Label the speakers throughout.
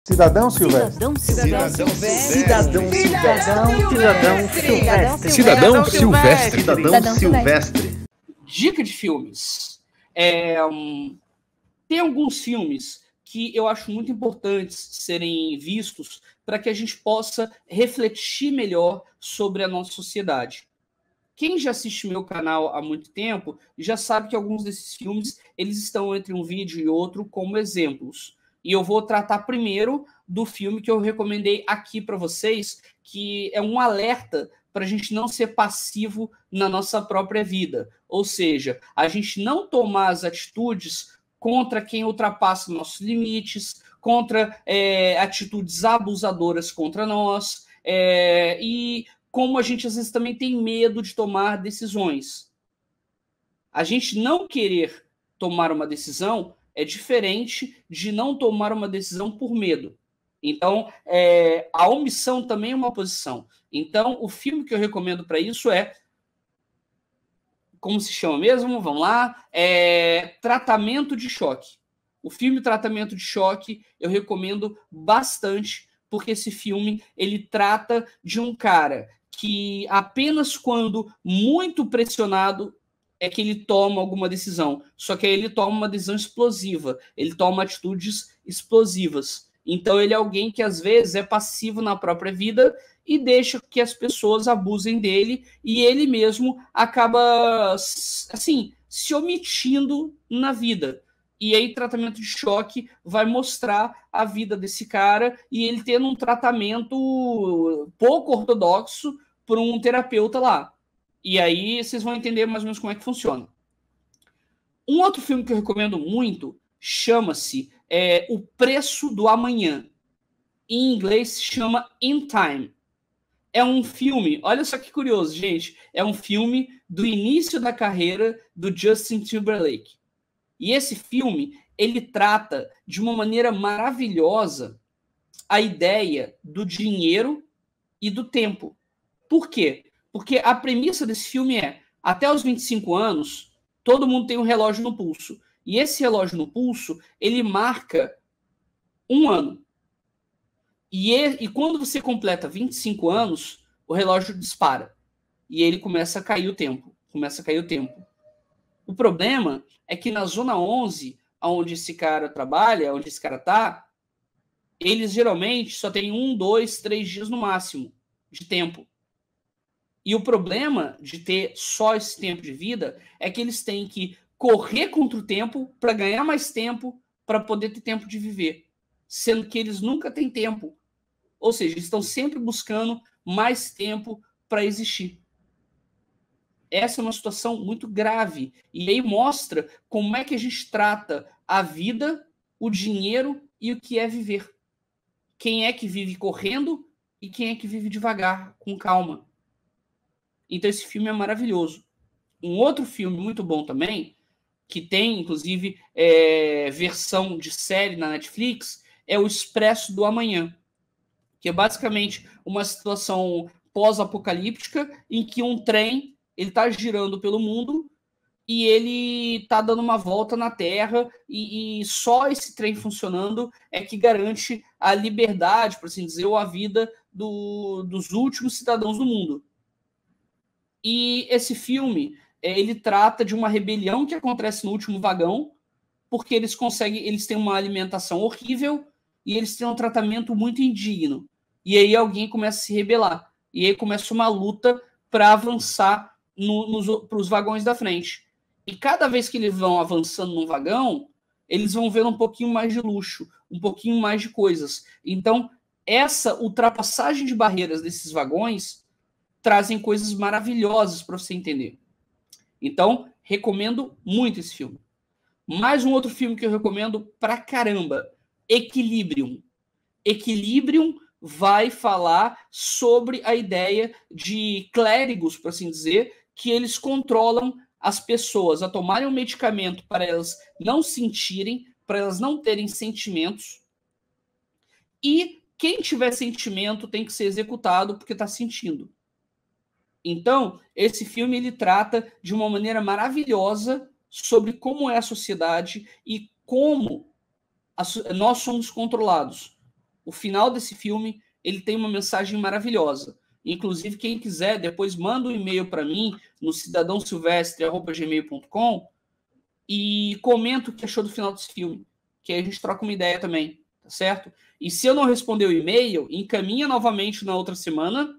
Speaker 1: Cidadão Silvestre.
Speaker 2: Cidadão Silvestre.
Speaker 3: Dica de filmes. Tem alguns filmes que eu acho muito importantes serem vistos para que a gente possa refletir melhor sobre a nossa sociedade. Quem já assiste meu canal há muito tempo já sabe que alguns desses filmes eles estão entre um vídeo e outro como exemplos. E eu vou tratar primeiro do filme que eu recomendei aqui para vocês, que é um alerta para a gente não ser passivo na nossa própria vida. Ou seja, a gente não tomar as atitudes contra quem ultrapassa nossos limites, contra atitudes abusadoras contra nós, e como a gente às vezes também tem medo de tomar decisões. A gente não querer tomar uma decisão é diferente de não tomar uma decisão por medo. Então, a omissão também é uma posição. Então, o filme que eu recomendo para isso é... Como se chama mesmo? Vamos lá. Tratamento de Choque. O filme Tratamento de Choque eu recomendo bastante, porque esse filme ele trata de um cara que apenas quando muito pressionado é que ele toma alguma decisão. Só que aí ele toma uma decisão explosiva. Ele toma atitudes explosivas. Então ele é alguém que às vezes é passivo na própria vida e deixa que as pessoas abusem dele e ele mesmo acaba assim, se omitindo na vida. E aí Tratamento de Choque vai mostrar a vida desse cara e ele tendo um tratamento pouco ortodoxo por um terapeuta lá. E aí vocês vão entender mais ou menos como é que funciona. Um outro filme que eu recomendo muito chama-se O Preço do Amanhã. Em inglês se chama In Time. É um filme, olha só que curioso, gente. É um filme do início da carreira do Justin Timberlake. E esse filme, ele trata de uma maneira maravilhosa a ideia do dinheiro e do tempo. Por quê? Porque a premissa desse filme é, até os 25 anos, todo mundo tem um relógio no pulso. E esse relógio no pulso, ele marca um ano. E quando você completa 25 anos, o relógio dispara. E ele começa a cair o tempo. O problema é que na Zona 11, onde esse cara trabalha, onde esse cara tá, eles geralmente só têm 1, 2, 3 dias no máximo de tempo. E o problema de ter só esse tempo de vida é que eles têm que correr contra o tempo para ganhar mais tempo para poder ter tempo de viver. Sendo que eles nunca têm tempo. Ou seja, eles estão sempre buscando mais tempo para existir. Essa é uma situação muito grave. E aí mostra como é que a gente trata a vida, o dinheiro e o que é viver. Quem é que vive correndo e quem é que vive devagar, com calma. Então esse filme é maravilhoso. Um outro filme muito bom também, que tem inclusive versão de série na Netflix, é O Expresso do Amanhã, que é basicamente uma situação pós-apocalíptica em que um trem ele está girando pelo mundo e ele está dando uma volta na Terra e só esse trem funcionando é que garante a liberdade, por assim dizer, ou a vida dos últimos cidadãos do mundo. E esse filme, ele trata de uma rebelião que acontece no último vagão, porque eles têm uma alimentação horrível e eles têm um tratamento muito indigno. E aí alguém começa a se rebelar. E aí começa uma luta para avançar para os vagões da frente. E cada vez que eles vão avançando num vagão, eles vão vendo um pouquinho mais de luxo, um pouquinho mais de coisas. Então, essa ultrapassagem de barreiras desses vagões trazem coisas maravilhosas para você entender. Então, recomendo muito esse filme. Mais um outro filme que eu recomendo pra caramba, Equilibrium. Equilibrium vai falar sobre a ideia de clérigos, por assim dizer, que eles controlam as pessoas a tomarem um medicamento para elas não sentirem, para elas não terem sentimentos. E quem tiver sentimento tem que ser executado porque está sentindo. Então, esse filme ele trata de uma maneira maravilhosa sobre como é a sociedade e como nós somos controlados. O final desse filme, ele tem uma mensagem maravilhosa. Inclusive, quem quiser, depois manda um e-mail para mim no cidadãosilvestre@gmail.com e comenta o que achou do final desse filme, que aí a gente troca uma ideia também, tá certo? E se eu não responder o e-mail, encaminha novamente na outra semana,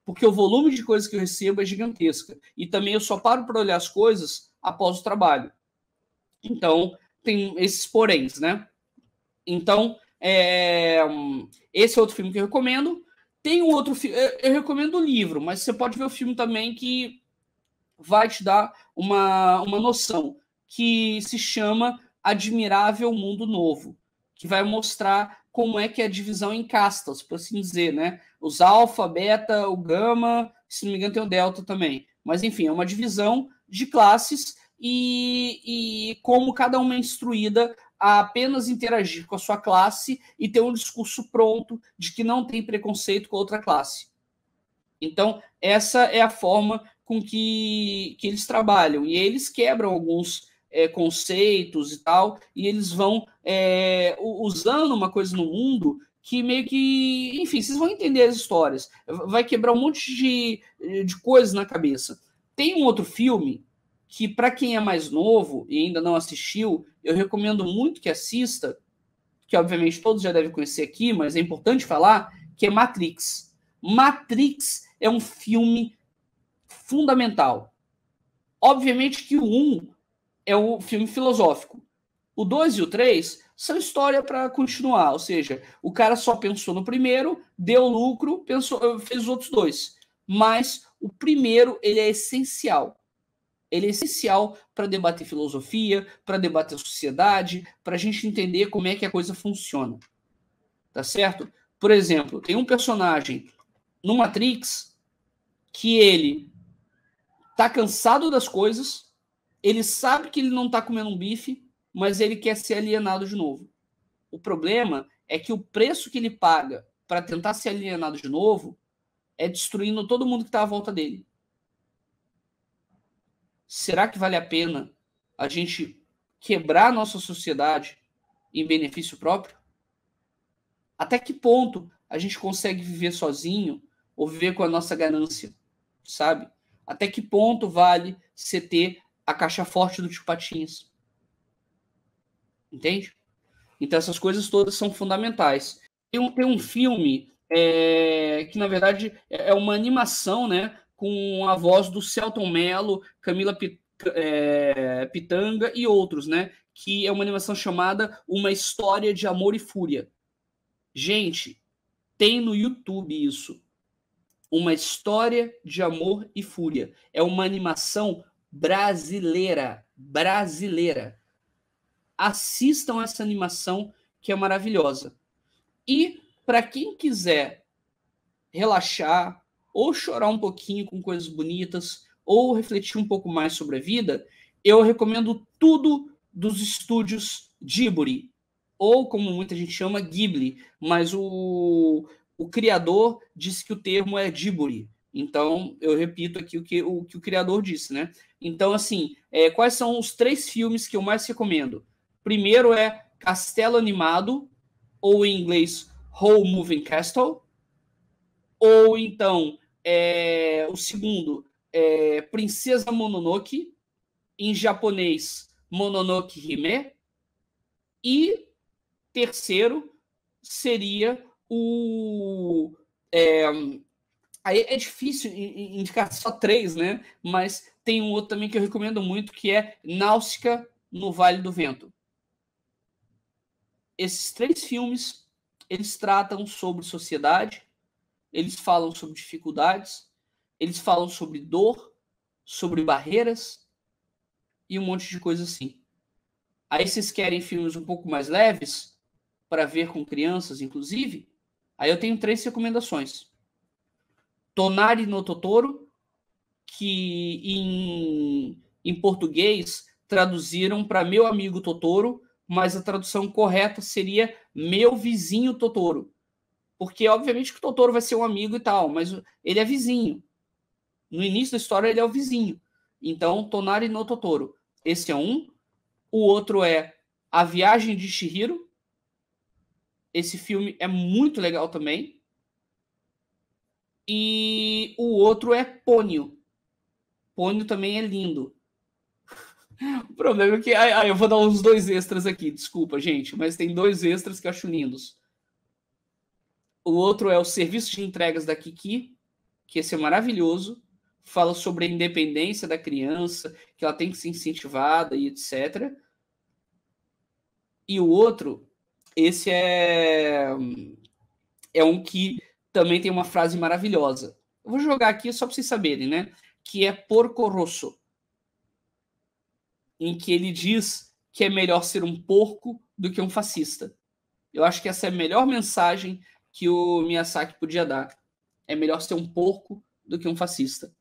Speaker 3: porque o volume de coisas que eu recebo é gigantesca. E também eu só paro para olhar as coisas após o trabalho. Então, tem esses poréns, né? Então, esse é outro filme que eu recomendo. Tem um outro filme, eu recomendo o livro, mas você pode ver o filme também que vai te dar uma noção, que se chama Admirável Mundo Novo, que vai mostrar como é que é a divisão em castas, por assim dizer, né? Os alfa, beta, o gama, se não me engano tem o delta também. Mas, enfim, é uma divisão de classes e como cada uma é instruída a apenas interagir com a sua classe e ter um discurso pronto de que não tem preconceito com a outra classe. Então, essa é a forma com que eles trabalham. E eles quebram alguns conceitos e tal, e eles vão usando uma coisa no mundo que meio que... Enfim, vocês vão entender as histórias. Vai quebrar um monte de coisas na cabeça. Tem um outro filme que, para quem é mais novo e ainda não assistiu, eu recomendo muito que assista, que obviamente todos já devem conhecer aqui, mas é importante falar, que é Matrix. Matrix é um filme fundamental. Obviamente que o 1 é o filme filosófico. O 2 e o 3 são história para continuar, ou seja, o cara só pensou no primeiro, deu lucro, fez os outros dois. Mas o primeiro, ele é essencial. Ele é essencial para debater filosofia, para debater sociedade, para a gente entender como é que a coisa funciona. Tá certo? Por exemplo, tem um personagem no Matrix que ele tá cansado das coisas, ele sabe que ele não tá comendo um bife, mas ele quer ser alienado de novo. O problema é que o preço que ele paga para tentar ser alienado de novo é destruindo todo mundo que está à volta dele. Será que vale a pena a gente quebrar a nossa sociedade em benefício próprio? Até que ponto a gente consegue viver sozinho ou viver com a nossa ganância, sabe? Até que ponto vale você ter a caixa forte do Tio Patinhas? Entende? Então essas coisas todas são fundamentais. Tem um filme que, na verdade, é uma animação, né? Com a voz do Selton Mello, Camila Pitanga e outros, né? Que é uma animação chamada Uma História de Amor e Fúria. Gente, tem no YouTube isso. Uma História de Amor e Fúria. É uma animação brasileira. Brasileira. Assistam essa animação que é maravilhosa. E para quem quiser relaxar ou chorar um pouquinho com coisas bonitas ou refletir um pouco mais sobre a vida, eu recomendo tudo dos estúdios Ghibli, ou como muita gente chama, Ghibli, mas o criador disse que o termo é Ghibli. Então, eu repito aqui o que o criador disse, né? Então, assim, quais são os 3 filmes que eu mais recomendo? Primeiro é Castelo Animado, ou em inglês Whole Moving Castle, ou então o segundo Princesa Mononoke, em japonês Mononoke Hime, e terceiro seria o aí é difícil indicar só 3, né? Mas tem um outro também que eu recomendo muito, que é Náusea no Vale do Vento. Esses 3 filmes, eles tratam sobre sociedade, eles falam sobre dificuldades, eles falam sobre dor, sobre barreiras e um monte de coisa assim. Aí vocês querem filmes um pouco mais leves, para ver com crianças, inclusive? Aí eu tenho 3 recomendações. Tonari no Totoro, que em português traduziram para Meu Amigo Totoro, mas a tradução correta seria Meu Vizinho Totoro. Porque, obviamente, que o Totoro vai ser um amigo e tal, mas ele é vizinho. No início da história, ele é o vizinho. Então, Tonari no Totoro. Esse é um. O outro é A Viagem de Chihiro. Esse filme é muito legal também. E o outro é Pônio. Pônio também é lindo. O problema é que... eu vou dar uns 2 extras aqui, desculpa, gente. Mas tem 2 extras que eu acho lindos. O outro é o Serviço de Entregas da Kiki, que esse é maravilhoso. Fala sobre a independência da criança, que ela tem que ser incentivada e etc. E o outro, esse é um que também tem uma frase maravilhosa. Eu vou jogar aqui só para vocês saberem, né? Que é Porco Rosso, em que ele diz que é melhor ser um porco do que um fascista. Eu acho que essa é a melhor mensagem que o Miyazaki podia dar. É melhor ser um porco do que um fascista.